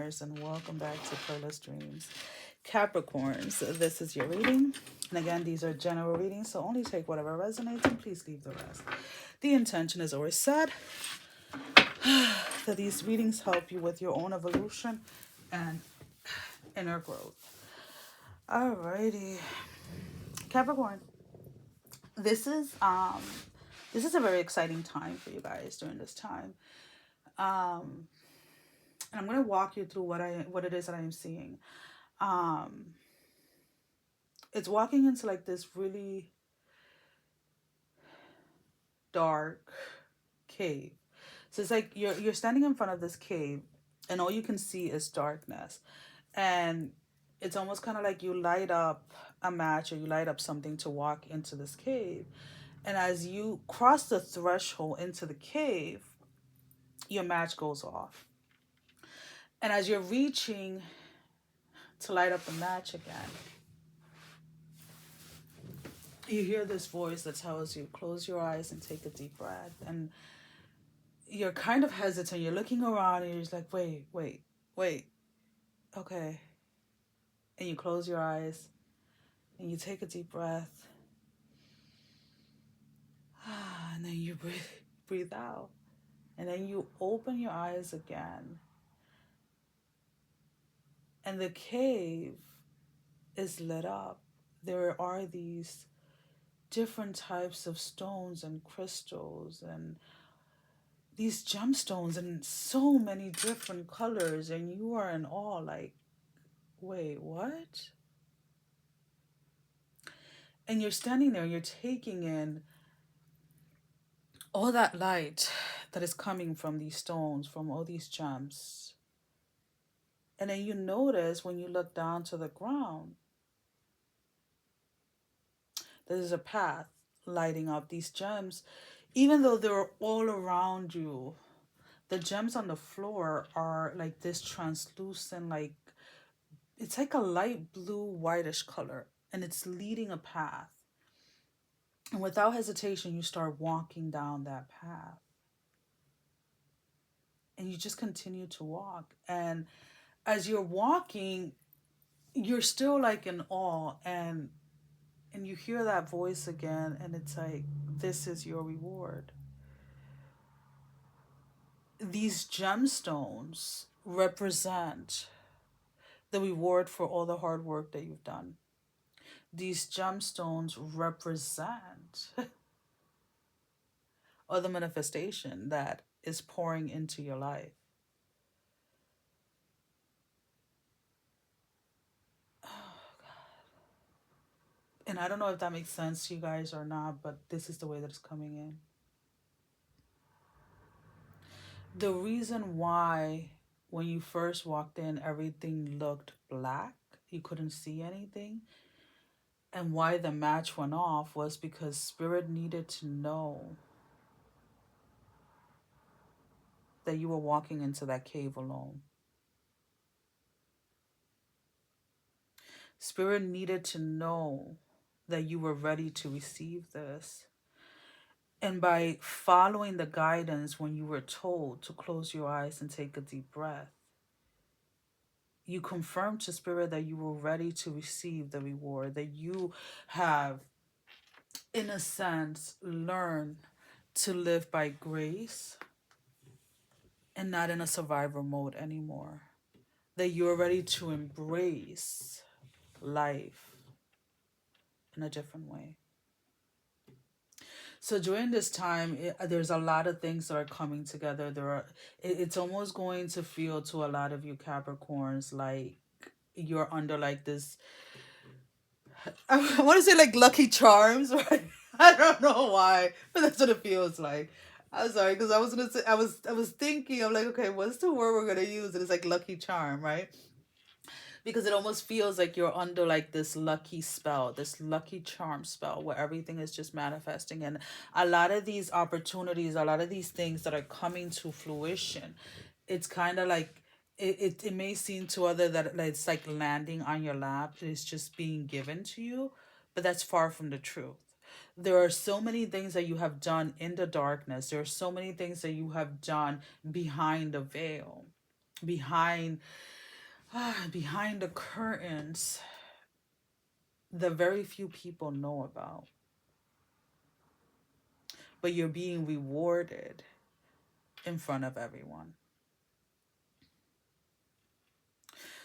Capricorners, and welcome back to PERLA'S DREAMS. Capricorns, this is your reading. And again, these are general readings, so only take whatever resonates and please leave the rest. The intention is always set that these readings help you with your own evolution and inner growth. Alrighty. Capricorn, this is a very exciting time for you guys during this time. And I'm going to walk you through what it is that I am seeing. It's walking into like this really dark cave. So it's like you're standing in front of this cave and all you can see is darkness. And it's almost kind of like you light up a match or you light up something to walk into this cave. And as you cross the threshold into the cave, your match goes off. And as you're reaching to light up the match again, you hear this voice that tells you, close your eyes and take a deep breath. And you're kind of hesitant. You're looking around and you're just like, wait. Okay. And you close your eyes and you take a deep breath. And then you breathe out. And then you open your eyes again. And the cave is lit up. There are these different types of stones and crystals and these gemstones in so many different colors. And you are in awe, like, wait, what? And you're standing there, you're taking in all that light that is coming from these stones, from all these gems. And then you notice when you look down to the ground, there's a path lighting up these gems. Even though they're all around you, the gems on the floor are like this translucent, like, it's like a light blue, whitish color. And it's leading a path. And without hesitation, you start walking down that path. And you just continue to walk. And as you're walking, you're still like in awe, and you hear that voice again, and it's like, this is your reward. These gemstones represent the reward for all the hard work that you've done. These gemstones represent all the manifestation that is pouring into your life. And I don't know if that makes sense to you guys or not, but this is the way that it's coming in. The reason why when you first walked in, everything looked black, you couldn't see anything, and why the match went off was because Spirit needed to know that you were walking into that cave alone. Spirit needed to know that you were ready to receive this. And by following the guidance when you were told to close your eyes and take a deep breath, you confirmed to Spirit that you were ready to receive the reward, that you have, in a sense, learned to live by grace and not in a survivor mode anymore. That you're ready to embrace life in a different way. So during this time, there's a lot of things that are coming together. It's almost going to feel to a lot of you Capricorns like you're under like this, I want to say like Lucky Charms, right? I don't know why, but that's what it feels like. I'm sorry, because I was gonna say, I was thinking, I'm like, okay, what's the word we're gonna use? And it's like Lucky Charm, right? Because it almost feels like you're under like this lucky spell, this lucky charm spell where everything is just manifesting. And a lot of these opportunities, a lot of these things that are coming to fruition, it's kind of like, it may seem to others that it's like landing on your lap. It's just being given to you, but that's far from the truth. There are so many things that you have done in the darkness. There are so many things that you have done behind the veil. behind behind the curtains that very few people know about, but you're being rewarded in front of everyone.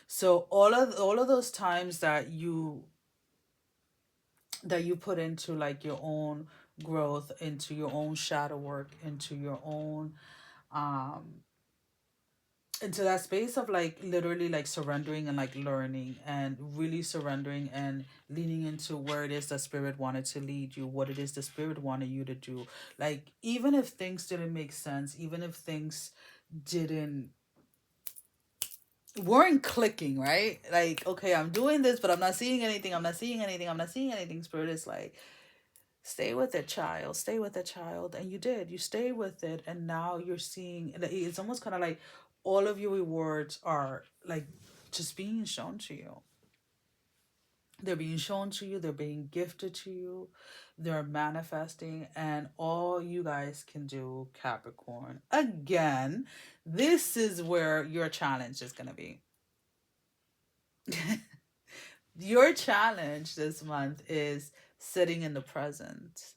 So all of those times that you put into like your own growth, into your own shadow work, into your own um into that space of like literally like surrendering and like learning and really surrendering and leaning into where it is the spirit wanted to lead you, what it is the spirit wanted you to do. Like even if things didn't make sense, even if things didn't weren't clicking, right? Like, okay, I'm doing this, but I'm not seeing anything, I'm not seeing anything, I'm not seeing anything. Spirit is like, stay with it, child, stay with it, child. And you did, you stay with it, and now you're seeing it's almost kind of like all of your rewards are like just being shown to you. They're being shown to you, they're being gifted to you, they're manifesting, and all you guys can do, Capricorn, again, this is where your challenge is going to be. Your challenge this month is sitting in the present.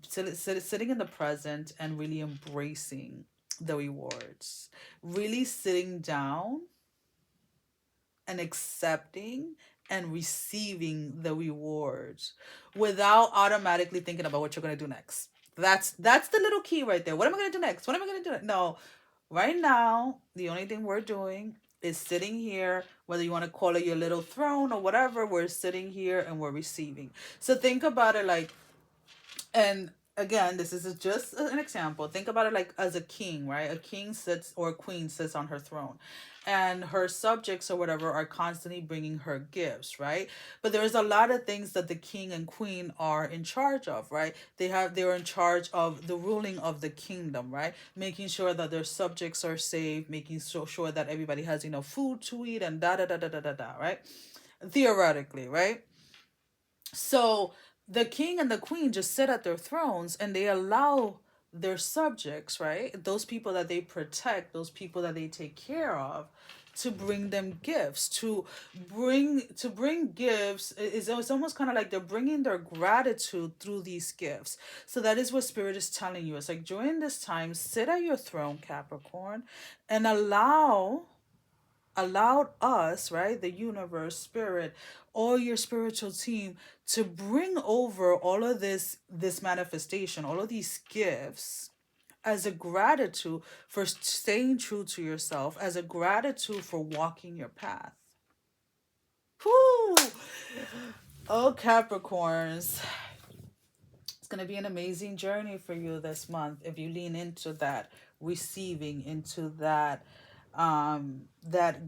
Sitting in the present and really embracing the rewards. Really sitting down and accepting and receiving the rewards without automatically thinking about what you're gonna do next. That's the little key right there. What am I gonna do next? What am I gonna do next? No, right now the only thing we're doing is sitting here, whether you want to call it your little throne or whatever. We're sitting here and we're receiving. So think about it like, and again, this is just an example. Think about it like as a king, right? A king sits, or a queen sits on her throne, and her subjects or whatever are constantly bringing her gifts, right? But there's a lot of things that the king and queen are in charge of, right? They're in charge of the ruling of the kingdom, right? Making sure that their subjects are safe, making sure that everybody has enough food to eat, and da da da da da da da, right? Theoretically, right? So the king and the queen just sit at their thrones and they allow their subjects, right? Those people that they protect, those people that they take care of, to bring them gifts, to bring gifts. It's almost kind of like they're bringing their gratitude through these gifts. So that is what spirit is telling you. It's like during this time, sit at your throne, Capricorn, and allowed us, right, the universe, spirit, or your spiritual team, to bring over all of this manifestation, all of these gifts, as a gratitude for staying true to yourself, as a gratitude for walking your path. Whew. Oh, Capricorns, it's going to be an amazing journey for you this month if you lean into that receiving, into that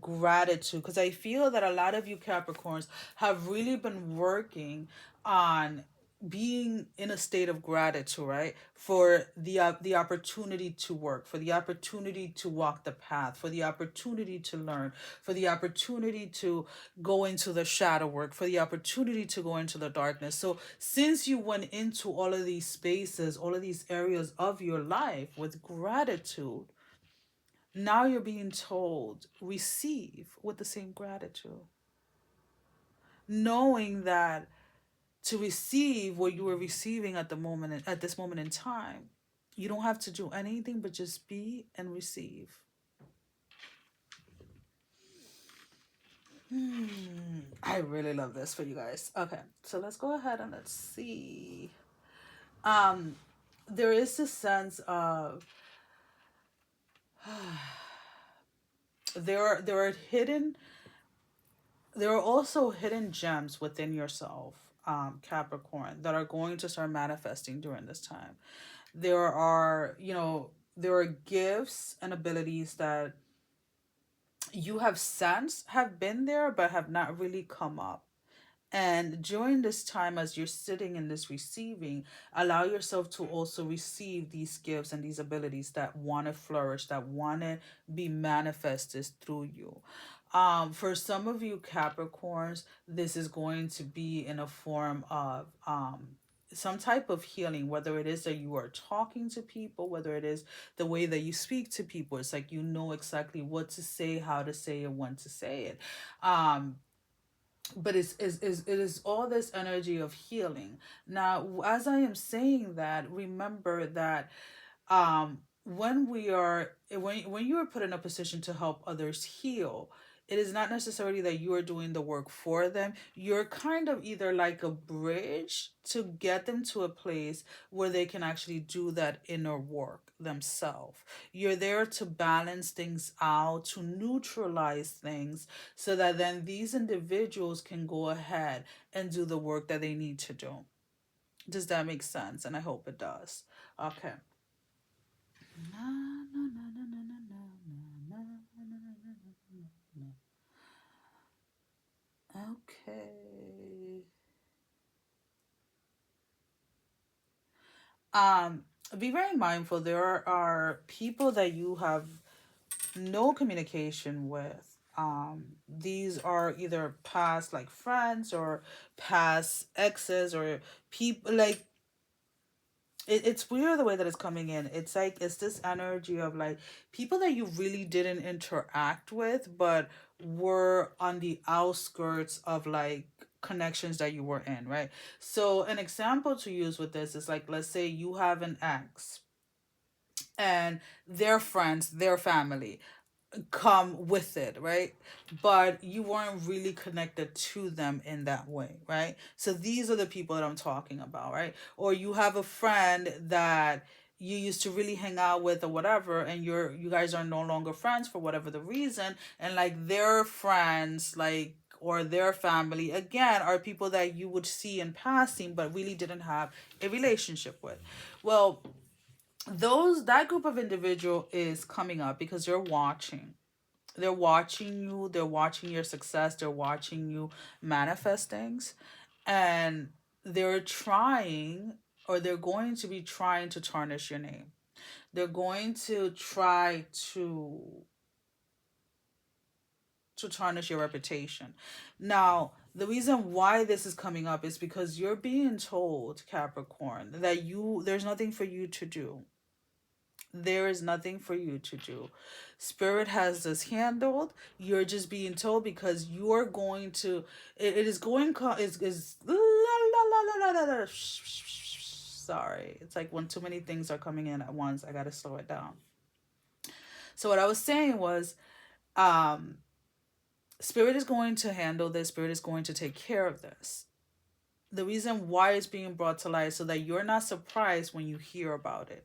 gratitude, because I feel that a lot of you Capricorns have really been working on being in a state of gratitude, right? For the opportunity to work, for the opportunity to walk the path, for the opportunity to learn, for the opportunity to go into the shadow work, for the opportunity to go into the darkness. So since you went into all of these spaces, all of these areas of your life with gratitude, now you're being told receive with the same gratitude, knowing that to receive what you were receiving at the moment, at this moment in time, you don't have to do anything but just be and receive. I really love this for you guys. Okay, so let's go ahead and let's see. Um, there is this sense of there are also hidden gems within yourself, Capricorn, that are going to start manifesting during this time. There are gifts and abilities that you have sensed have been there but have not really come up. And during this time, as you're sitting in this receiving, allow yourself to also receive these gifts and these abilities that want to flourish, that want to be manifested through you. For some of you Capricorns, this is going to be in a form of some type of healing, whether it is that you are talking to people, whether it is the way that you speak to people. It's like you know exactly what to say, how to say it, when to say it. um but it is all this energy of healing. Now, as I am saying that, remember that when you are put in a position to help others heal, it is not necessarily that you are doing the work for them. You're kind of either like a bridge to get them to a place where they can actually do that inner work themselves. You're there to balance things out, to neutralize things, so that then these individuals can go ahead and do the work that they need to do. Does that make sense? And I hope it does. Okay. Okay. Um, be very mindful. There are people that you have no communication with. These are either past like friends or past exes or people like it's weird the way that it's coming in. It's like it's this energy of like people that you really didn't interact with, but were on the outskirts of like connections that you were in, right? So an example to use with this is like, let's say you have an ex and their friends, their family come with it, right? But you weren't really connected to them in that way, right? So these are the people that I'm talking about, right? Or you have a friend that you used to really hang out with or whatever, and you guys are no longer friends for whatever the reason, and like their friends like or their family again are people that you would see in passing but really didn't have a relationship with. Well, those that group of individual is coming up because they're watching you, they're watching your success, they're watching you manifest things, and they're trying or they're going to be trying to tarnish your name. They're going to try to tarnish your reputation. Now, the reason why this is coming up is because you're being told, Capricorn, that there's nothing for you to do. There is nothing for you to do. Spirit has this handled. You're just being told because you're going to. It is going. Is la la la la la la. Sorry, it's like when too many things are coming in at once. I gotta slow it down. So what I was saying was, um, Spirit is going to handle this. Spirit is going to take care of this. The reason why it's being brought to light so that you're not surprised when you hear about it.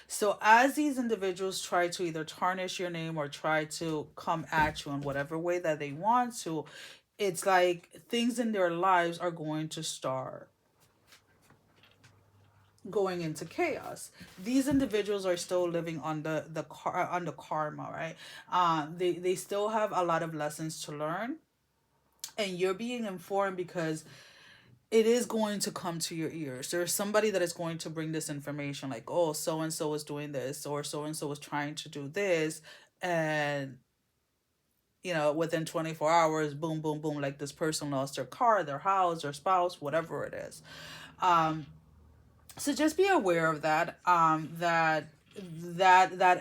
So as these individuals try to either tarnish your name or try to come at you in whatever way that they want to, it's like things in their lives are going to start going into chaos. These individuals are still living on on the karma, right? They still have a lot of lessons to learn, and you're being informed because it is going to come to your ears. There's somebody that is going to bring this information like, oh, so and so is doing this, or so and so is trying to do this. And, within 24 hours, boom, boom, boom, like this person lost their car, their house, their spouse, whatever it is. Um, so just be aware of that. That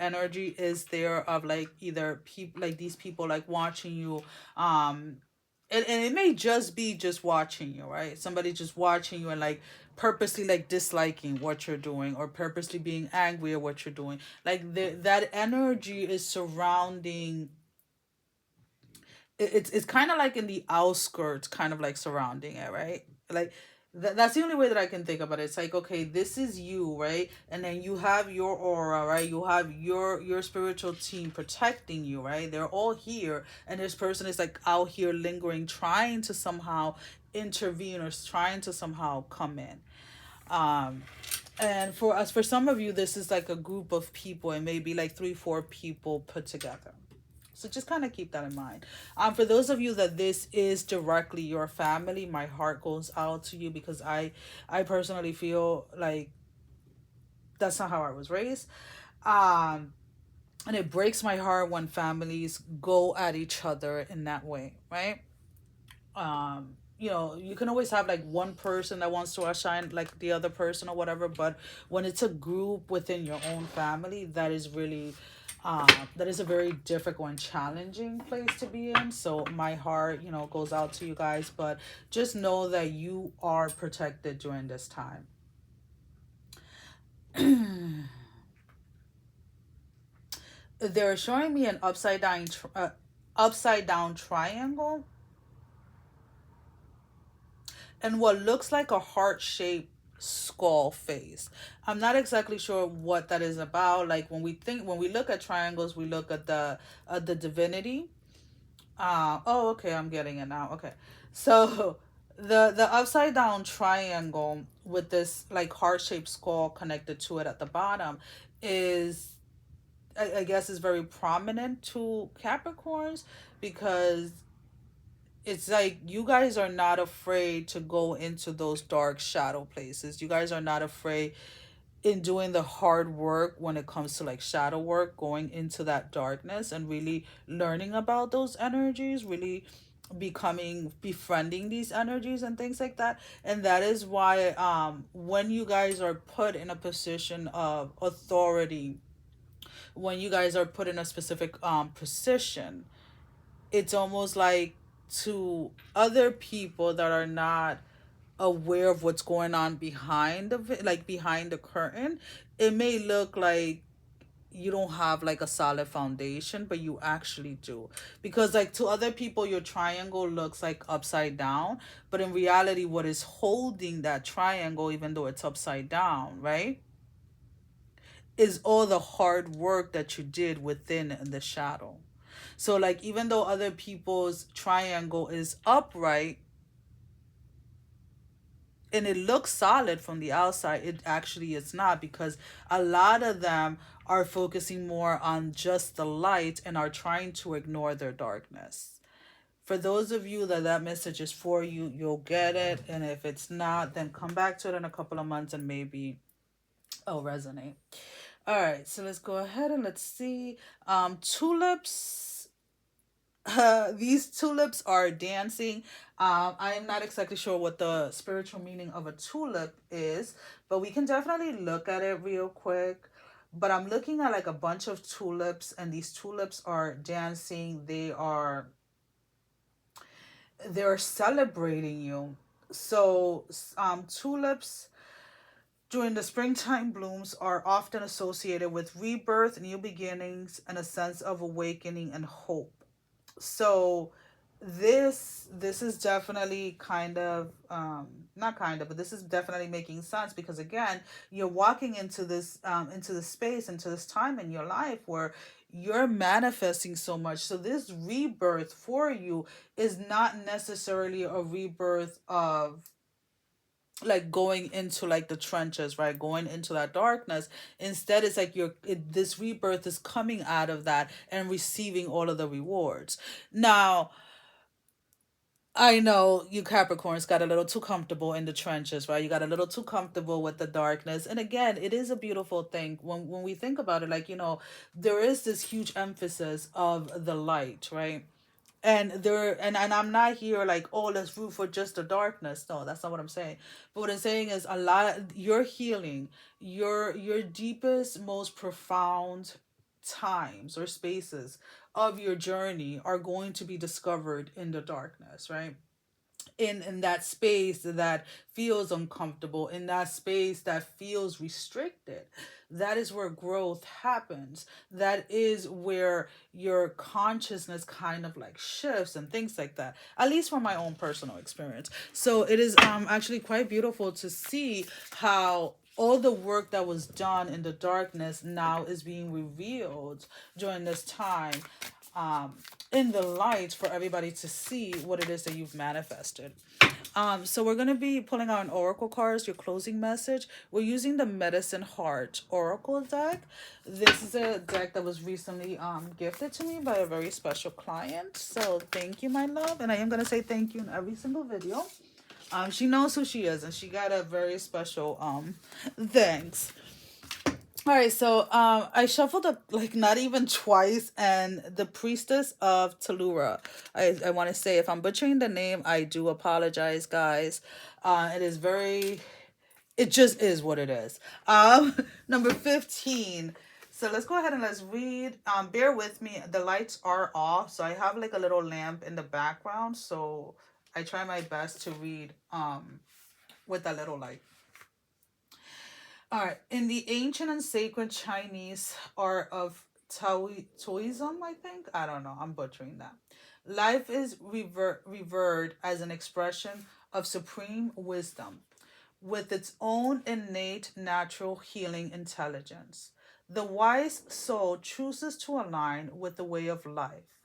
energy is there of like either people like these people like watching you, and it may just be just watching you, right? Somebody just watching you and like purposely like disliking what you're doing or purposely being angry at what you're doing. Like that energy is surrounding. It's kind of like in the outskirts, kind of like surrounding it, right? Like that's the only way that I can think about it. It's like, okay, this is you, right? And then you have your aura, right? You have your spiritual team protecting you, right? They're all here, and this person is like out here lingering, trying to somehow intervene or trying to somehow come in. Um, and for some of you, this is like a group of people, and maybe like 3, 4 people put together. So just kind of keep that in mind. For those of you that this is directly your family, my heart goes out to you because I personally feel like that's not how I was raised. Um, and it breaks my heart when families go at each other in that way, right? you know, you can always have like one person that wants to outshine like the other person or whatever, but when it's a group within your own family, that is really that is a very difficult and challenging place to be in. So my heart, you know, goes out to you guys, but just know that you are protected during this time. They're showing me an upside down triangle and what looks like a heart shaped skull face. I'm not exactly sure what that is about. Like when we look at triangles, we look at the divinity. Oh, okay, I'm getting it now. Okay. So the upside down triangle with this like heart shaped skull connected to it at the bottom is, I guess, is very prominent to Capricorns because it's like you guys are not afraid to go into those dark shadow places. You guys are not afraid in doing the hard work when it comes to like shadow work, going into that darkness and really learning about those energies, really befriending these energies and things like that. And that is why when you guys are put in a position of authority, when you guys are put in a specific position, it's almost like to other people that are not aware of what's going on behind of it, like behind the curtain, it may look like you don't have like a solid foundation, but you actually do. Because like to other people your triangle looks like upside down, but in reality what is holding that triangle, even though it's upside down, right, is all the hard work that you did within the shadow. So like even though other people's triangle is upright and it looks solid from the outside, it actually is not, because a lot of them are focusing more on just the light and are trying to ignore their darkness. For those of you that that message is for you, you'll get it. And if it's not, then come back to it in a couple of months and maybe it'll resonate. All right, so let's go ahead and let's see. Tulips. These tulips are dancing. I am not exactly sure what the spiritual meaning of a tulip is, but we can definitely look at it real quick. But I'm looking at like a bunch of tulips, and these tulips are dancing. They're celebrating you. So, tulips during the springtime blooms are often associated with rebirth, new beginnings, and a sense of awakening and hope. So this is definitely kind of not kind of, but this is definitely making sense, because again, you're walking into this space, into this time in your life where you're manifesting so much. So this rebirth for you is not necessarily a rebirth of like going into like the trenches, right, going into that darkness. Instead, it's like this rebirth is coming out of that and receiving all of the rewards. Now, I know you Capricorns got a little too comfortable in the trenches, right? You got a little too comfortable with the darkness. And again, it is a beautiful thing when we think about it. Like, you know, there is this huge emphasis of the light, right? And I'm not here like, oh, let's root for just the darkness. No, that's not what I'm saying. But what I'm saying is a lot your healing, your deepest, most profound times or spaces of your journey are going to be discovered in the darkness, right? In that space that feels uncomfortable, in that space that feels restricted, that is where growth happens. That is where your consciousness kind of like shifts and things like that, at least from my own personal experience. So it is actually quite beautiful to see how all the work that was done in the darkness now is being revealed during this time, in the light, for everybody to see what it is that you've manifested. So we're going to be pulling out an oracle cards, your closing message. We're using the Medicine Heart Oracle deck. This is a deck that was recently gifted to me by a very special client. So thank you, my love. And I am going to say thank you in every single video. She knows who she is, and she got a very special thanks. All right, so I shuffled up like not even twice, and the priestess of Talura. I want to say if I'm butchering the name, I do apologize, guys. It is very, it just is what it is. Number 15. So let's go ahead and let's read. Bear with me. The lights are off, so I have like a little lamp in the background. So I try my best to read with a little light. All right. In the ancient and sacred Chinese art of Taoism, I think. I don't know. I'm butchering that. Life is revered as an expression of supreme wisdom with its own innate natural healing intelligence. The wise soul chooses to align with the way of life.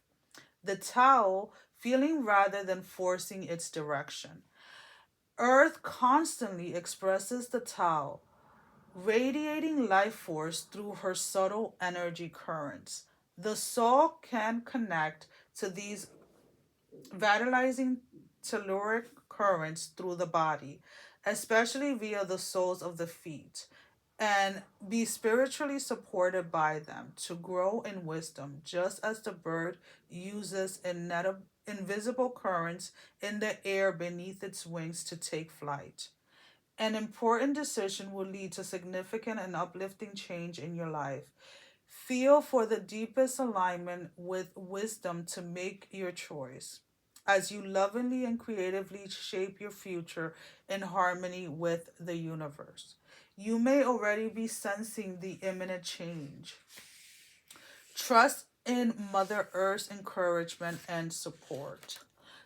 The Tao, feeling rather than forcing its direction. Earth constantly expresses the Tao, radiating life force through her subtle energy currents. The soul can connect to these vitalizing telluric currents through the body, especially via the soles of the feet, and be spiritually supported by them to grow in wisdom, just as the bird uses invisible currents in the air beneath its wings to take flight. An important decision will lead to significant and uplifting change in your life. Feel for the deepest alignment with wisdom to make your choice as you lovingly and creatively shape your future in harmony with the universe. You may already be sensing the imminent change. Trust in Mother Earth's encouragement and support.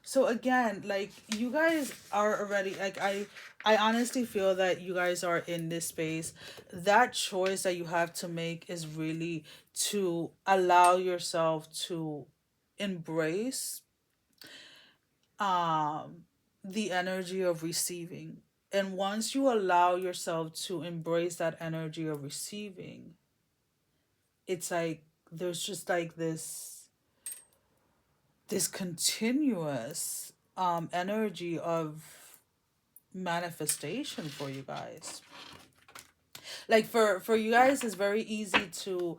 So again, like you guys are already like I honestly feel that you guys are in this space. That choice that you have to make is really to allow yourself to embrace um the energy of receiving. And once you allow yourself to embrace that energy of receiving, it's like there's just like this continuous energy of manifestation for you guys. Like for you guys, it's very easy to,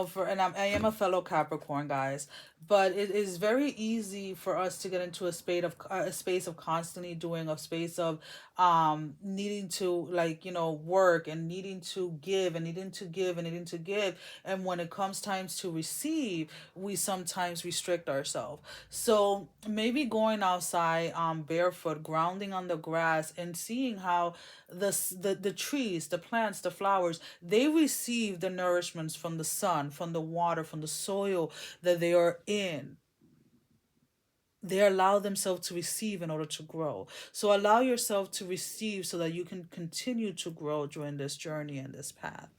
for, and I am a fellow Capricorn, guys, but it is very easy for us to get into a space of constantly doing, a space of needing to, like, work and needing to give and needing to give and needing to give, and when it comes times to receive, we sometimes restrict ourselves. So maybe going outside barefoot, grounding on the grass, and seeing how the trees, the plants, the flowers, they receive the nourishments from the sun, from the water, from the soil that they are in. They allow themselves to receive in order to grow. So allow yourself to receive so that you can continue to grow during this journey and this path.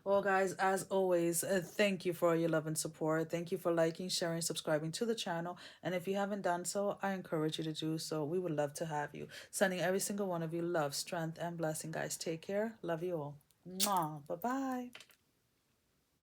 Well, guys, as always, thank you for your love and support. Thank you for liking, sharing, subscribing to the channel. And if you haven't done so, I encourage you to do so. We would love to have you. Sending every single one of you love, strength, and blessing, guys. Take care. Love you all. Mwah. Bye bye.